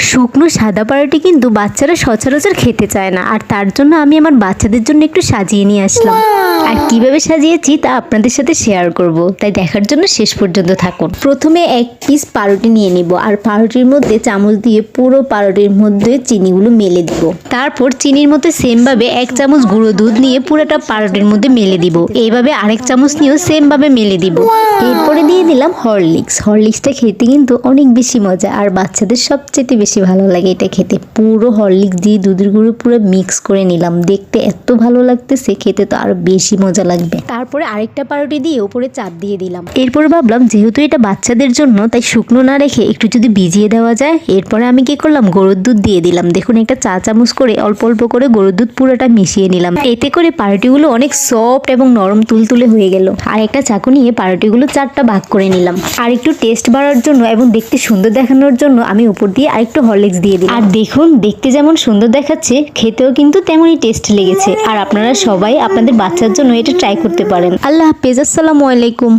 শুকনো সাদা পাউরুটি কিন্তু বাচ্চারা সচরাচর খেতে চায় না, আর তার জন্য আমি আমার বাচ্চাদের জন্য একটু সাজিয়ে নিয়ে আসলাম। আর কিভাবে সাজিয়েছি তা আপনাদের সাথে শেয়ার করব, তাই দেখার জন্য শেষ পর্যন্ত থাকুন। প্রথমে এক পিস পাউরুটি নিয়ে নিব, আর পাউরুটির মধ্যে চামচ দিয়ে পুরো পাউরুটির মধ্যে চিনিগুলো মেলে দিব। তারপর চিনির মধ্যে সেম ভাবে এক চামচ গুঁড়ো দুধ নিয়ে পুরোটা পাউরুটির মধ্যে মেলে দিব। এইভাবে আরেক চামচ নিয়েও সেম ভাবে মেলে দিব। এরপরে দিয়ে দিলাম হরলিক্সটা খেতে কিন্তু অনেক বেশি মজা, আর বাচ্চাদের সবচেয়ে বেশি ভালো লাগে এটা খেতে। পুরো হরলিক্স দিয়ে দুধের গুঁড়ো পুরো মিক্স করে নিলাম, দেখতে এত ভালো লাগতেছে, খেতে তো আরো বেশি মজা লাগবে। তারপরে আরেকটা পাউরুটি দিয়ে উপরে চাপ দিয়ে দিলাম। এরপর ভাবলাম যেহেতু এটা বাচ্চাদের জন্য, তাই শুকনো না রেখে একটু যদি ভিজিয়ে দেওয়া যায়। এরপরে আমি কি করলাম, গরুর দুধ দিয়ে দিলাম। দেখুন একটা চা চামচ করে অল্প অল্প করে গরুর দুধ পুরোটা মিশিয়ে নিলাম। এতে করে পাউরুটিগুলো অনেক সফট এবং নরম তুলতুলে হয়ে গেল। আর একটা চাকু নিয়ে পাউরুটিগুলো 4টা ভাগ করে নিলাম। আর একটু টেস্ট বাড়ার জন্য এবং দেখতে সুন্দর দেখানোর জন্য আমি উপর দিয়ে আরেকটু হরলিক্স দিয়ে দিই। আর দেখুন দেখতে যেমন সুন্দর দেখাচ্ছে, খেতেও কিন্তু তেমনই টেস্ট লেগেছে। আর আপনারা সবাই আপনাদের বাচ্চার জন্য এটা ট্রাই করতে পারেন। আল্লাহ হাফেজ, আসসালামু আলাইকুম।